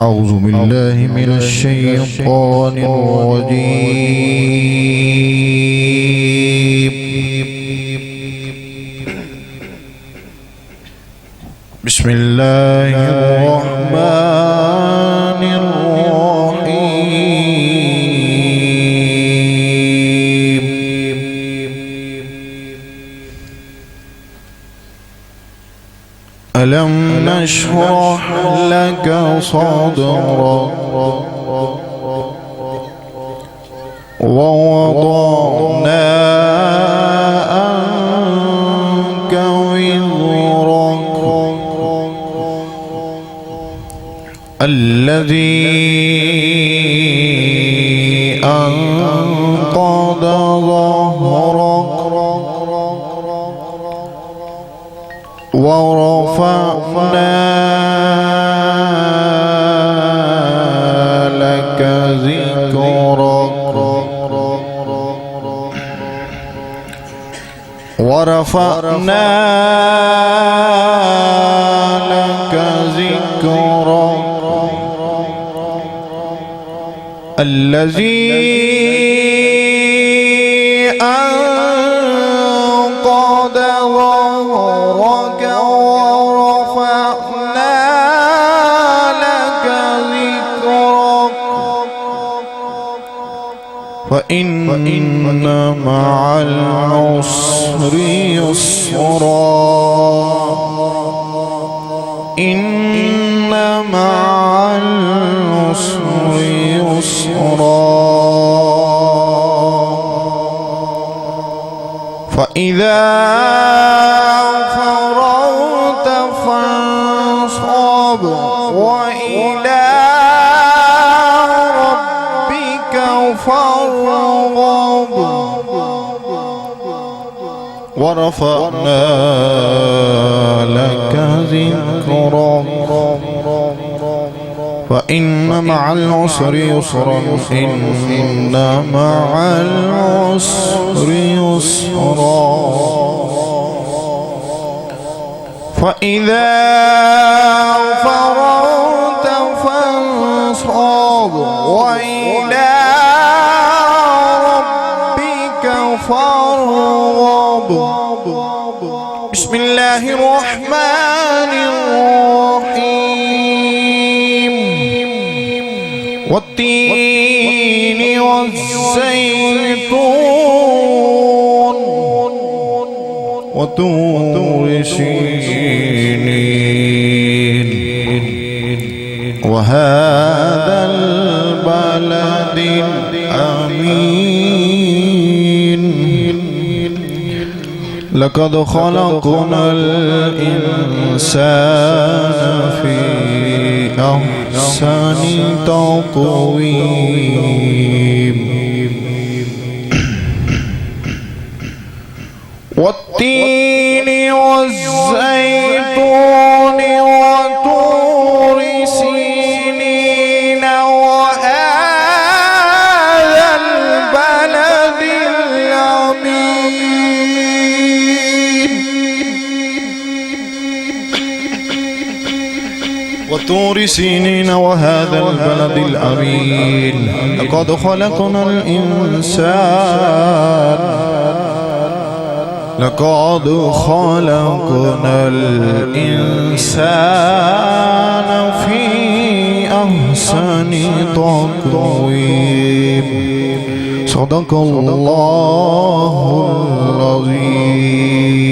أعوذ بالله من الشيطان الرجيم. بسم الله الرحمن الرحيم. ألم نشرح لك صدرك ووضعنا عنك وزرك الذي أنقض ظهرك ورفعنا لك ذكرك الذي أنقض ظهرك ورفعنا لك ذكرك فإن مع العسر يسرا إن مع العسر يسرا فإذا فرغت فانصب وإلى ربك فارغب ورفعنا لك ذكرك فإن مع العسر يسرا إن مع العسر يسرا فإذا فرغت فانصب وإلى ربك فارغب. بسم الله الرحمن الرحيم. والتين والزيتون وطور سينين وهذا البلد الأمين لقد خلقنا الإنسان في أحسن تقويم. والتين والزيتون وطور سينين وهذا البلد الأمين وطور سينين وهذا البلد الأمين لقد خلقنا الإنسان في أحسن تقويم. صدق الله العظيم.